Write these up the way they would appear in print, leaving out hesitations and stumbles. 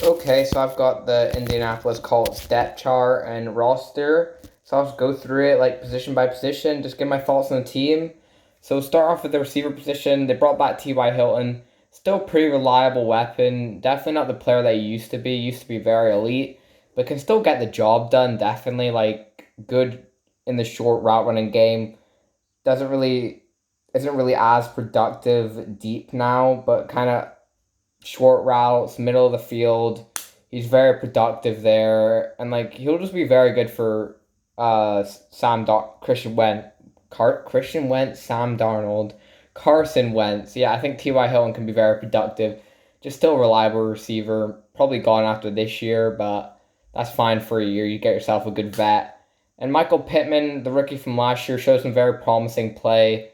Okay, so I've got the Indianapolis Colts depth chart and roster. So I'll just go through it like position by position, just give my thoughts on the team. So start off with the receiver position. They brought back T.Y. Hilton. Still pretty reliable weapon. Definitely not the player that he used to be. Used to be very elite, but can still get the job done. Definitely like good in the short route running game. Doesn't really isn't really as productive deep now, but kind of short routes, middle of the field. He's very productive there, and like he'll just be very good for Christian Wentz, Sam Darnold, Carson Wentz. Yeah, I think T.Y. Hilton can be very productive. Just still a reliable receiver. Probably gone after this year, but that's fine for a year. You get yourself a good vet. And Michael Pittman, the rookie from last year, shows some very promising play.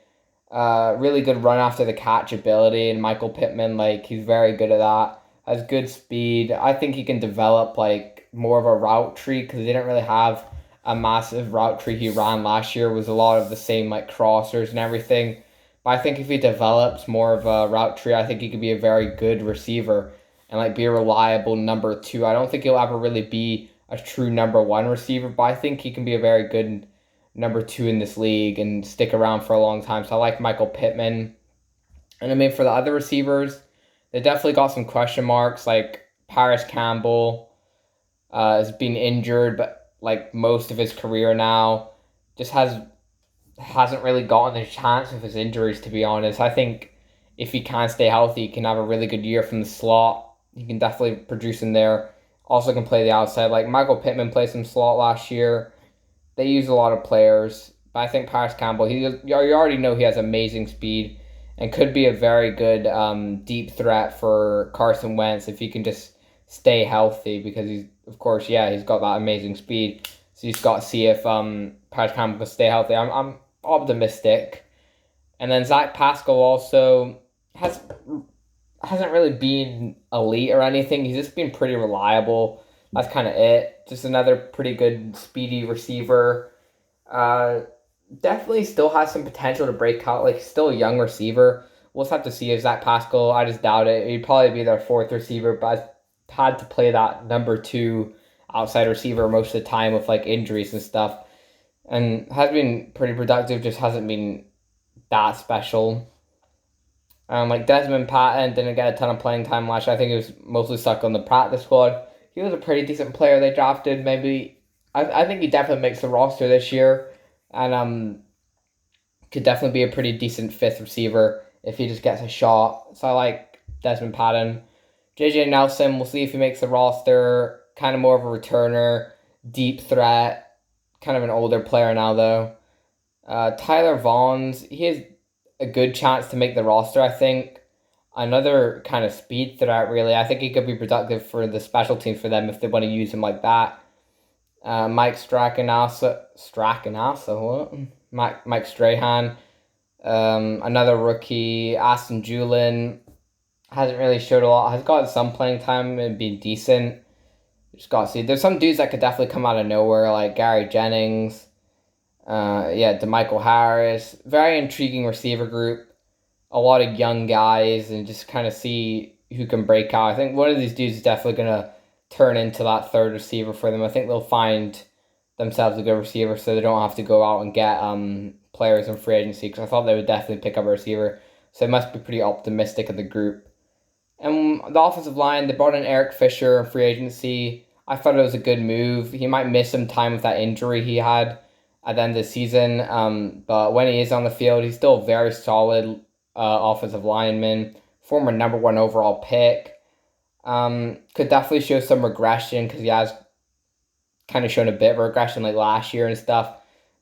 Really good run after the catch ability, and Michael Pittman, like he's very good at that. Has good speed. I think he can develop like more of a route tree because they didn't really have a massive route tree he ran last year. It was a lot of the same like crossers and everything. But I think if he develops more of a route tree, I think he could be a very good receiver and like be a reliable number two. I don't think he'll ever really be a true number one receiver, but I think he can be a very good number two in this league and stick around for a long time. So I like Michael Pittman. And I mean, for the other receivers, they definitely got some question marks. Like Paris Campbell has been injured, but like most of his career now, just hasn't really gotten a chance with his injuries. To be honest, I think if he can stay healthy, he can have a really good year from the slot. He can definitely produce in there. Also can play the outside. Like Michael Pittman played some slot last year. They use a lot of players, but I think Paris Campbell, you already know he has amazing speed and could be a very good deep threat for Carson Wentz if he can just stay healthy because he's, of course, yeah, he's got that amazing speed. So you just got to see if Paris Campbell can stay healthy. I'm optimistic. And then Zac Pascal also has hasn't really been elite or anything. He's just been pretty reliable. That's kind of it. Just another pretty good speedy receiver. Uh, Definitely still has some potential to break out. Like still a young receiver. We'll just have to see if Zach Pascal. I just doubt it. He'd probably be their fourth receiver, but I've had to play that number two outside receiver most of the time with like injuries and stuff, and has been pretty productive. Just hasn't been that special. Like Desmond Patton didn't get a ton of playing time last year. I think he was mostly stuck on the practice squad. He was a pretty decent player they drafted. Maybe I think he definitely makes the roster this year, and could definitely be a pretty decent fifth receiver if he just gets a shot. So I like Desmond Patton. JJ Nelson, we'll see if he makes the roster. Kind of more of a returner, deep threat, kind of an older player now though. Tyler Vaughn's, he has a good chance to make the roster, I think. Another kind of speed threat, really. I think he could be productive for the special teams for them if they want to use him like that. Mike Strahanasa, what? Mike Strahan. Another rookie, Aston Julian, hasn't really showed a lot. Has got some playing time and been decent. Just got to see. There's some dudes that could definitely come out of nowhere, like Gary Jennings. Yeah, DeMichael Harris. Very intriguing receiver group. A lot of young guys, and just kind of see who can break out. I think one of these dudes is definitely going to turn into that third receiver for them. I think they'll find themselves a good receiver so they don't have to go out and get players in free agency, because I thought they would definitely pick up a receiver. So they must be pretty optimistic of the group. And the offensive line, they brought in Eric Fisher in free agency. I thought it was a good move. He might miss some time with that injury he had at the end of the season, but when he is on the field, he's still a very solid offensive lineman, former number one overall pick. Could definitely show some regression because he has kind of shown a bit of regression like last year and stuff.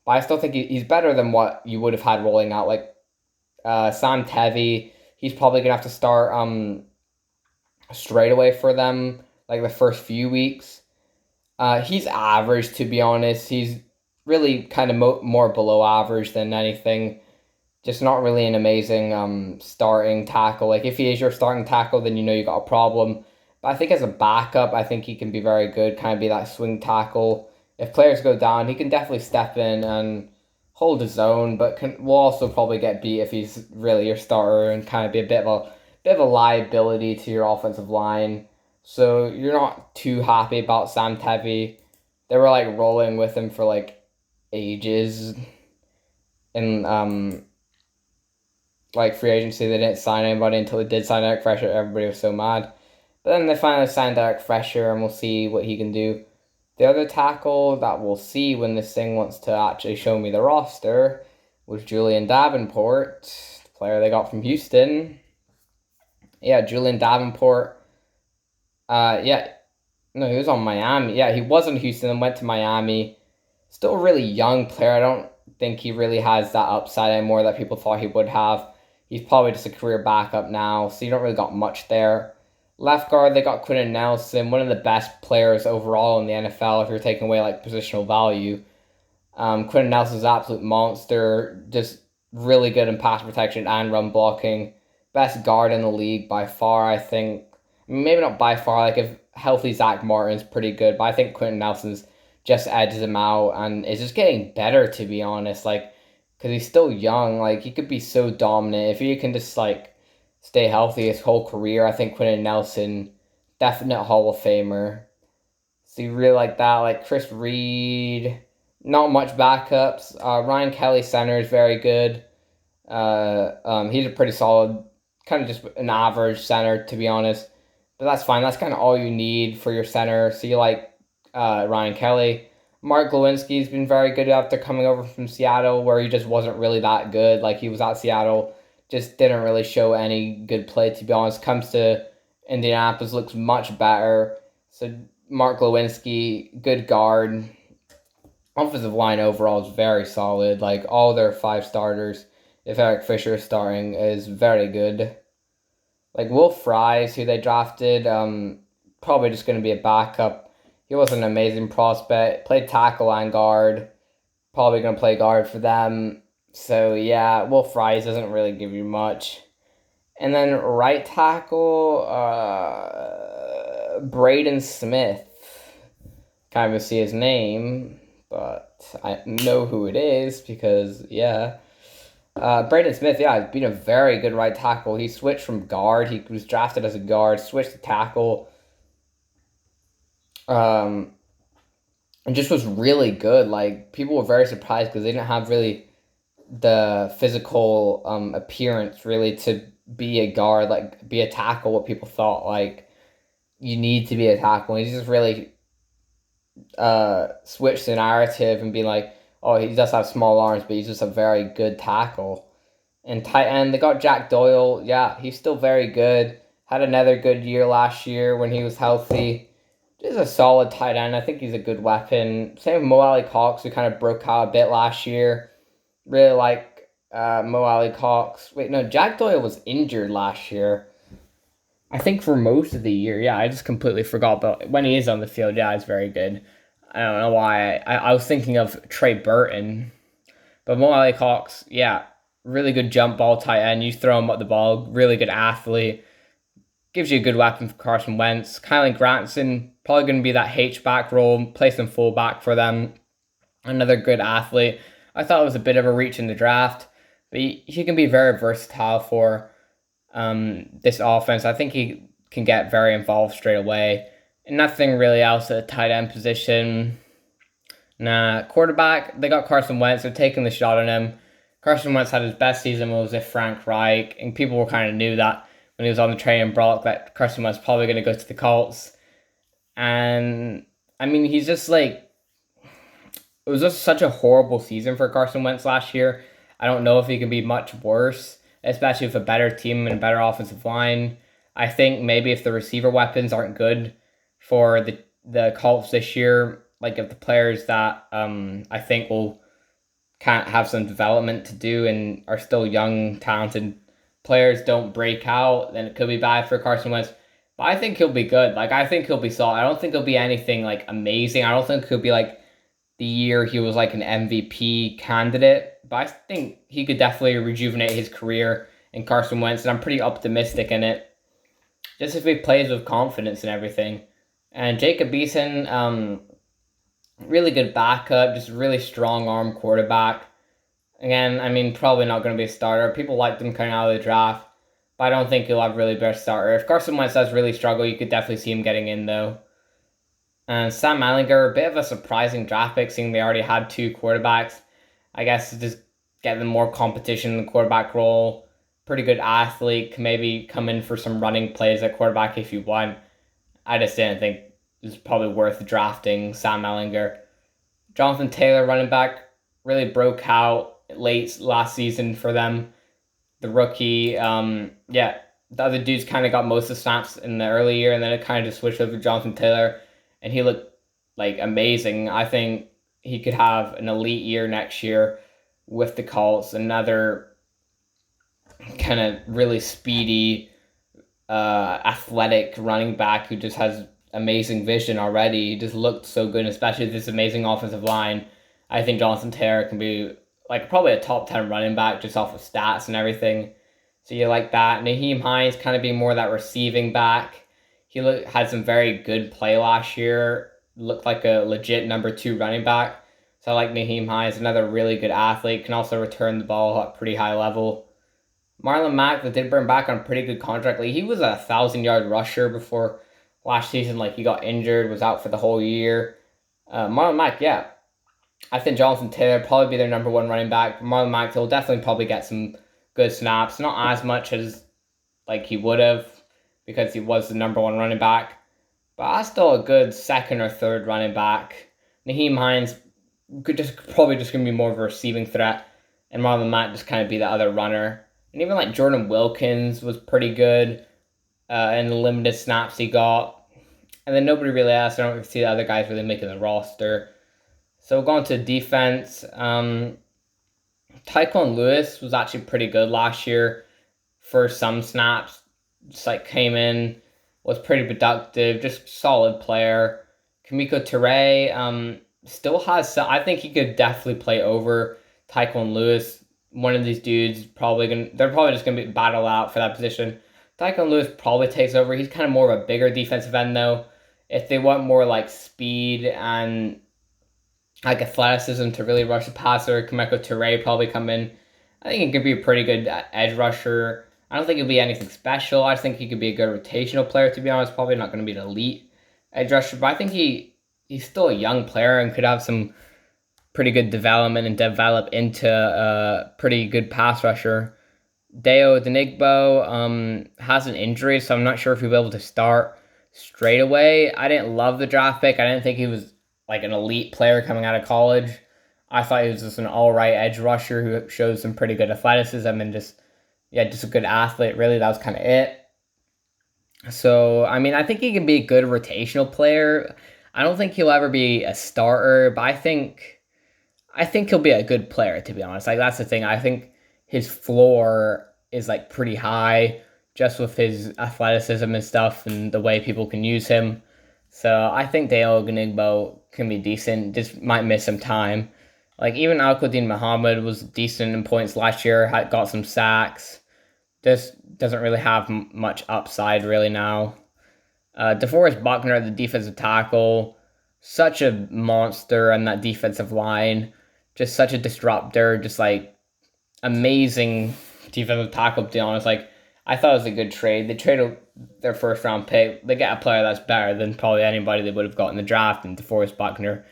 But I still think he's better than what you would have had rolling out. Like Sam Tevi, he's probably going to have to start straight away for them, like the first few weeks. He's average, to be honest. He's really kind of more below average than anything. Just not really an amazing starting tackle. Like if he is your starting tackle, then you know you got a problem. But I think as a backup, I think he can be very good. Kind of be that swing tackle. If players go down, he can definitely step in and hold his own. But will also probably get beat if he's really your starter and kind of be a bit of a liability to your offensive line. So you're not too happy about Sam Tevi. They were like rolling with him for like ages in like free agency. They didn't sign anybody until they did sign Eric Fresher. Everybody was so mad. But then they finally signed Eric Fresher, and we'll see what he can do. The other tackle that we'll see when this thing wants to actually show me the roster was Julian Davenport, the player they got from Houston. Yeah, Julian Davenport. Yeah, no, he was on Miami. Yeah, he was in Houston and went to Miami. Still a really young player. I don't think he really has that upside anymore that people thought he would have. He's probably just a career backup now, so you don't really got much there. Left guard, they got Quentin Nelson, one of the best players overall in the NFL if you're taking away like positional value. Quentin Nelson's an absolute monster, just really good in pass protection and run blocking. Best guard in the league by far, I think. Maybe not by far, like if healthy Zach Martin's pretty good, but I think Quentin Nelson's just edges him out and is just getting better, to be honest. Like, because he's still young, like he could be so dominant if he can just like stay healthy his whole career. I think Quentin Nelson, definite Hall of Famer. So you really like that, like Chris Reed. Not much backups. Ryan Kelly center is very good. He's a pretty solid, kind of just an average center, to be honest. But that's fine. That's kind of all you need for your center. So you like Ryan Kelly. Mark Lewinsky's been very good after coming over from Seattle, where he just wasn't really that good. Like he was at Seattle, just didn't really show any good play, to be honest. Comes to Indianapolis, looks much better. So Mark Lewinsky, good guard. Offensive line overall is very solid. Like all their 5 starters, if Eric Fisher is starting, is very good. Like Will Fries, who they drafted, probably just going to be a backup. He was an amazing prospect. Played tackle and guard. Probably going to play guard for them. So yeah, Will Fries doesn't really give you much. And then right tackle, Braden Smith. Can't even see his name, but I know who it is because, yeah. Braden Smith, yeah, has been a very good right tackle. He switched from guard. He was drafted as a guard, switched to tackle. And just was really good. Like, people were very surprised because they didn't have really the physical appearance really to be a guard, like be a tackle, what people thought like you need to be a tackle. And he's just really switched the narrative and be like, oh, he does have small arms, but he's just a very good tackle. And tight end, they got Jack Doyle. Yeah, he's still very good. Had another good year last year when he was healthy. Just a solid tight end. I think he's a good weapon. Same with Mo Alley-Cox, who kind of broke out a bit last year. Really like Mo Alley-Cox. Wait, no, Jack Doyle was injured last year. I think for most of the year, yeah, I just completely forgot. But when he is on the field, yeah, it's very good. I don't know why. I was thinking of Trey Burton. But Mo Alley-Cox, yeah, really good jump ball tight end. You throw him at the ball, really good athlete. Gives you a good weapon for Carson Wentz. Kylie Granson, probably going to be that H-back role, play some fullback for them. Another good athlete. I thought it was a bit of a reach in the draft, but he can be very versatile for this offense. I think he can get very involved straight away. And nothing really else at the tight end position. Nah, quarterback, they got Carson Wentz. They're taking the shot on him. Carson Wentz had his best season when he was with Frank Reich, and people were kind of knew that when he was on the training block that Carson Wentz probably going to go to the Colts. And, I mean, he's just like, it was just such a horrible season for Carson Wentz last year. I don't know if he can be much worse, especially with a better team and a better offensive line. I think maybe if the receiver weapons aren't good for the Colts this year, like if the players that I think will can't have some development to do and are still young, talented players don't break out, then it could be bad for Carson Wentz. But I think he'll be good. Like I think he'll be solid. I don't think he'll be anything like amazing. I don't think he'll be like the year he was like an MVP candidate. But I think he could definitely rejuvenate his career in Carson Wentz, and I'm pretty optimistic in it. Just if he plays with confidence and everything. And Jacob Eason, really good backup, just really strong arm quarterback. Again, I mean, probably not going to be a starter. People liked him coming out of the draft. but I don't think he'll have really be a starter. If Carson Wentz does really struggle, you could definitely see him getting in though. And Sam Ehlinger, a bit of a surprising draft pick, seeing they already had two quarterbacks. I guess to just get them more competition in the quarterback role. Pretty good athlete, can maybe come in for some running plays at quarterback if you want. I just didn't think it was probably worth drafting Sam Ehlinger. Jonathan Taylor, running back, really broke out late last season for them. The rookie, yeah, the other dudes kind of got most of the snaps in the early year, and then it kind of just switched over to Jonathan Taylor, and he looked like amazing. I think he could have an elite year next year with the Colts. Another kind of really speedy, athletic running back who just has amazing vision already. He just looked so good, especially this amazing offensive line. I think Jonathan Taylor can be like probably a top 10 running back just off of stats and everything. So you like that. Nyheim Hines kind of being more that receiving back. He had some very good play last year. Looked like a legit number 2 running back. So I like Nyheim Hines, another really good athlete. Can also return the ball at pretty high level. Marlon Mack, that did bring back on a pretty good contract. Like, he was a 1,000-yard rusher before last season. Like, he got injured, was out for the whole year. Marlon Mack, yeah. I think Jonathan Taylor probably be their number 1 running back. Marlon Mack will definitely probably get some good snaps. Not as much as like he would have because he was the number 1 running back. But that's still a good second or third running back. Nyheim Hines probably just gonna be more of a receiving threat, and Marlon Mack just kind of be the other runner. And even like Jordan Wilkins was pretty good in the limited snaps he got. And then nobody really else. I don't really see the other guys really making the roster. So going to defense, Tyquan Lewis was actually pretty good last year for some snaps. Just like came in, was pretty productive, just solid player. Kamiko Ture still has some. I think he could definitely play over Tyquan Lewis. One of these dudes they're probably just gonna be battle out for that position. Tyquan Lewis probably takes over. He's kind of more of a bigger defensive end though. If they want more like speed and like athleticism to really rush the passer, Kamiko Ture probably come in. I think he could be a pretty good edge rusher. I don't think he'll be anything special. I just think he could be a good rotational player, to be honest. Probably not going to be an elite edge rusher, but I think he's still a young player and could have some pretty good development and develop into a pretty good pass rusher. Deo Denigbo has an injury, so I'm not sure if he'll be able to start straight away. I didn't love the draft pick. I didn't think he was like an elite player coming out of college. I thought he was just an all-right edge rusher who showed some pretty good athleticism and just a good athlete. Really, that was kind of it. So, I mean, I think he can be a good rotational player. I don't think he'll ever be a starter, but I think he'll be a good player, to be honest. Like, that's the thing. I think his floor is like pretty high just with his athleticism and stuff and the way people can use him. So I think Dale Ganigbo can be decent, just might miss some time. Like, even Al-Qadim Muhammad was decent in points last year, got some sacks. Just doesn't really have much upside really now. DeForest Buckner, the defensive tackle, such a monster on that defensive line. Just such a disruptor, just like amazing defensive tackle, to be honest. Like, I thought it was a good trade. They traded their first round pick. They get a player that's better than probably anybody they would have got in the draft, and DeForest Buckner.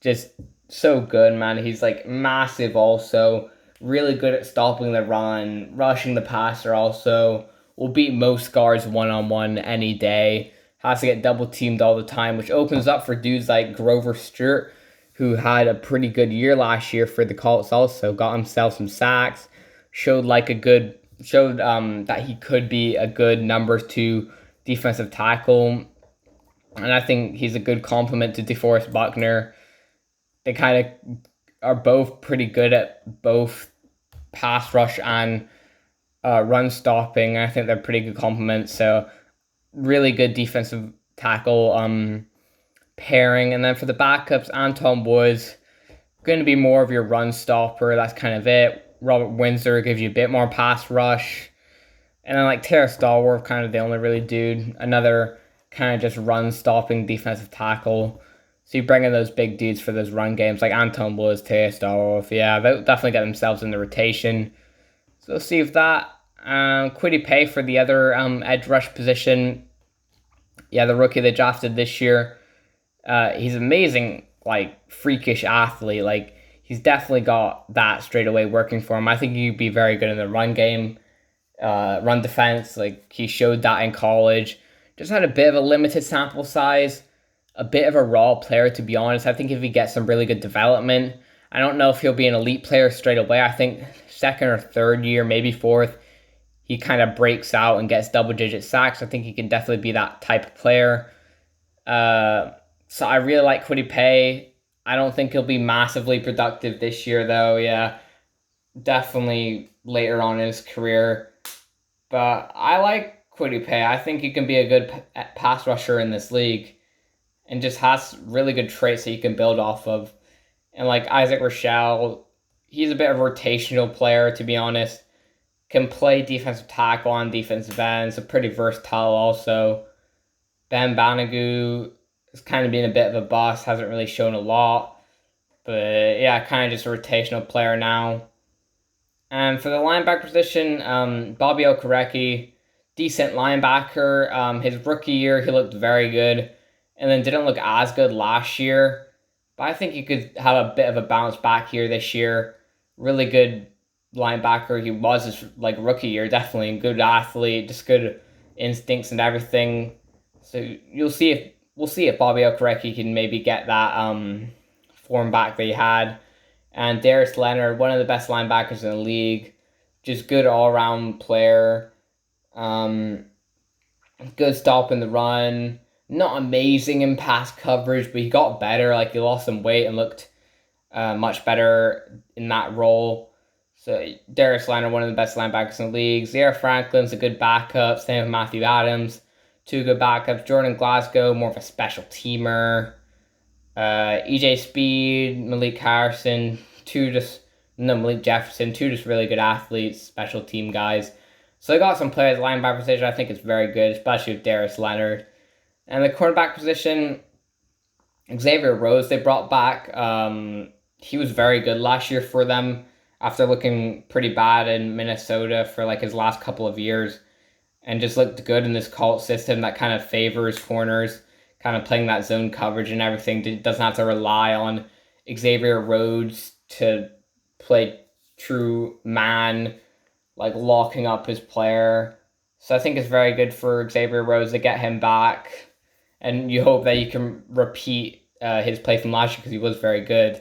Just so good, man. He's like massive also. Really good at stopping the run, rushing the passer also. Will beat most guards one-on-one any day. Has to get double teamed all the time, which opens up for dudes like Grover Stewart, who had a pretty good year last year for the Colts also. Got himself some sacks. Showed that he could be a good number 2 defensive tackle. And I think he's a good complement to DeForest Buckner. They kind of are both pretty good at both pass rush and run stopping. I think they're pretty good complements. So really good defensive tackle pairing. And then for the backups, Anton Woods, going to be more of your run stopper. That's kind of it. Robert Windsor gives you a bit more pass rush. And then like Tara Stallworth, kind of the only really dude. Another kind of just run stopping defensive tackle. So you bring in those big dudes for those run games like Anton Woods, Tara Stallworth. Yeah, they'll definitely get themselves in the rotation. So we'll see if that Quiddy Pay for the other edge rush position. Yeah, the rookie they drafted this year. He's amazing, like freakish athlete. Like he's definitely got that straight away working for him. I think he'd be very good in the run game, run defense. Like he showed that in college. Just had a bit of a limited sample size, a bit of a raw player to be honest. I think if he gets some really good development, I don't know if he'll be an elite player straight away. I think second or third year, maybe fourth, he kind of breaks out and gets double digit sacks. I think he can definitely be that type of player. So I really like Quiddy Pay. I don't think he'll be massively productive this year, though. Yeah, definitely later on in his career. But I like Quiddy Pay. I think he can be a good pass rusher in this league and just has really good traits that you can build off of. And like Isaac Rochelle, he's a bit of a rotational player, to be honest. Can play defensive tackle on defensive end, so pretty versatile also. Ben Banogu has kind of been a bit of a bust, hasn't really shown a lot. But yeah, kind of just a rotational player now. And for the linebacker position, Bobby Okereke, decent linebacker. His rookie year, he looked very good. And then didn't look as good last year. But I think he could have a bit of a bounce back here this year. Really good linebacker. He was his like rookie year, definitely a good athlete, just good instincts and everything. So we'll see if Bobby Okereke can maybe get that form back that he had. And Darius Leonard, one of the best linebackers in the league, just good all around player. Um, Good stop in the run. Not amazing in pass coverage, but he got better. Like he lost some weight and looked much better in that role. So Darius Leonard, one of the best linebackers in the league. Zaire Franklin's a good backup. Same with Matthew Adams. Two good backups. Jordan Glasgow, more of a special teamer. EJ Speed, Malik Harrison, Malik Jefferson, two just really good athletes, special team guys. So they got some players at linebacker position. I think it's very good, especially with Darius Leonard. And the cornerback position, Xavier Rhodes, they brought back. He was very good last year for them after looking pretty bad in Minnesota for like his last couple of years, and just looked good in this Colts system that kind of favors corners, kind of playing that zone coverage and everything. Doesn't have to rely on Xavier Rhodes to play true man, like locking up his player. So I think it's very good for Xavier Rhodes to get him back, and you hope that he can repeat his play from last year because he was very good.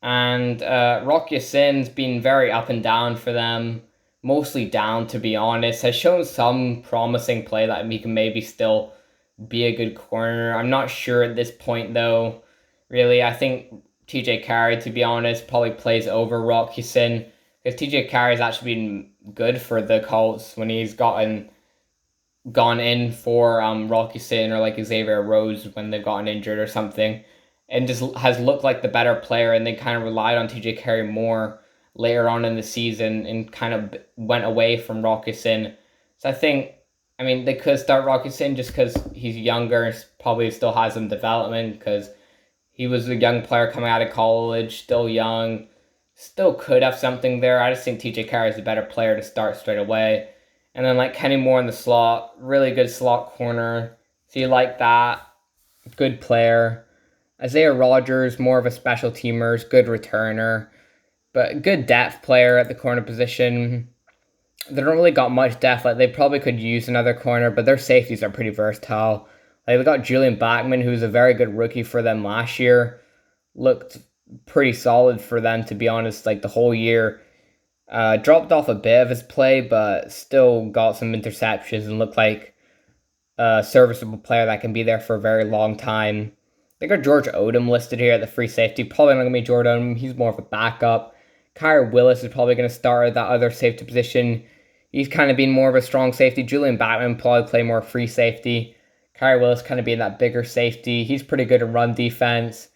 And Rock Ya-Sin's been very up and down for them, mostly down to be honest. Has shown some promising play that he can maybe still be a good corner. I'm not sure at this point though. Really, I think TJ Carey, to be honest, probably plays over Rock Ya-Sin because TJ Carey's actually been good for the Colts when he's gone in for Rock Ya-Sin or like Xavier Rhodes when they've gotten injured or something, and just has looked like the better player, and they kind of relied on TJ Carey more later on in the season and kind of went away from Rock Ya-Sin. So I mean, they could start Rock Ya-Sin just because he's younger, probably still has some development because he was a young player coming out of college, still young, still could have something there. I just think TJ Carey is a better player to start straight away. And then like Kenny Moore in the slot, really good slot corner. So you like that. Good player. Isaiah Rogers, more of a special teamer, good returner, but good depth player at the corner position. They don't really got much depth. Like they probably could use another corner, but their safeties are pretty versatile. Like they got Julian Bachman, who's a very good rookie for them last year. Looked pretty solid for them, to be honest, like the whole year. Dropped off a bit of his play, but still got some interceptions and looked like a serviceable player that can be there for a very long time. They got George Odom listed here at the free safety. Probably not going to be George Odom. He's more of a backup. Kyra Willis is probably going to start at that other safety position. He's kind of been more of a strong safety. Julian Bachman probably play more free safety. Kyra Willis kind of being that bigger safety. He's pretty good in run defense.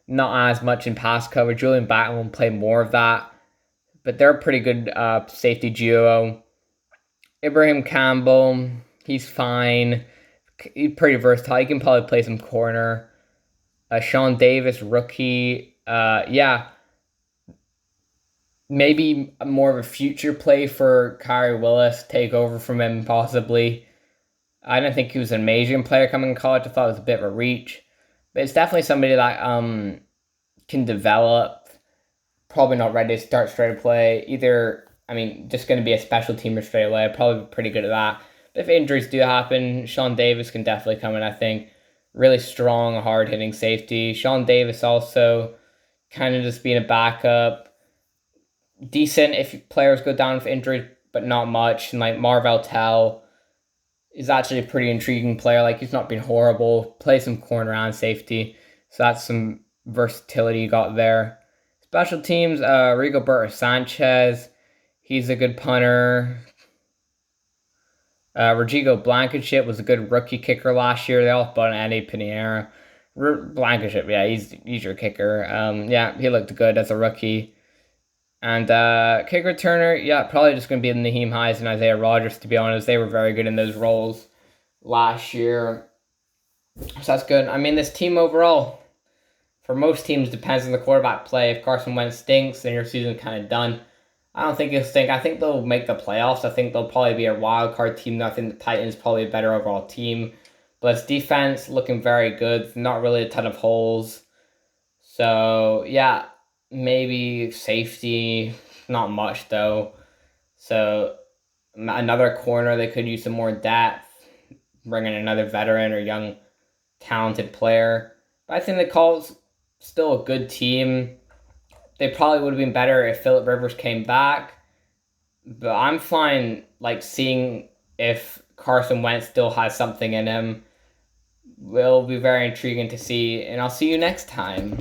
Not as much in pass coverage. Julian Bachman will play more of that. But they're a pretty good safety duo. Ibrahim Campbell, he's fine. He's pretty versatile. He can probably play some corner. Sean Davis, rookie. Yeah. Maybe more of a future play for Kyrie Willis, take over from him possibly. I didn't think he was an amazing player coming in college. I thought it was a bit of a reach, but it's definitely somebody that can develop. Probably not ready to start straight away. Either, I mean, just going to be a special teamer straight away. Probably pretty good at that. But if injuries do happen, Sean Davis can definitely come in, I think. Really strong, hard hitting safety. Sean Davis also kind of just being a backup. Decent if players go down with injury, but not much. And like Marvell Tell is actually a pretty intriguing player. Like he's not been horrible. Play some corner and safety. So that's some versatility you got there. Special teams, Rigoberto Sanchez. He's a good punter. Rodrigo Blankenship was a good rookie kicker last year. They all bought an Andy Pinheiro. Blankenship, yeah, he's your kicker. Yeah, he looked good as a rookie. And kick returner, yeah, probably just going to be Naheem Hines and Isaiah Rodgers, to be honest. They were very good in those roles last year. So that's good. I mean, this team overall, for most teams, depends on the quarterback play. If Carson Wentz stinks, then your season's kind of done. I don't think he'll stink. I think they'll make the playoffs. I think they'll probably be a wild card team. I think the Titans probably a better overall team. But its defense looking very good. Not really a ton of holes. So, yeah, maybe safety. Not much, though. So, another corner, they could use some more depth. Bring in another veteran or young, talented player. But I think the Colts still a good team. They probably would have been better if Phillip Rivers came back. But I'm fine like seeing if Carson Wentz still has something in him. Will be very intriguing to see. And I'll see you next time.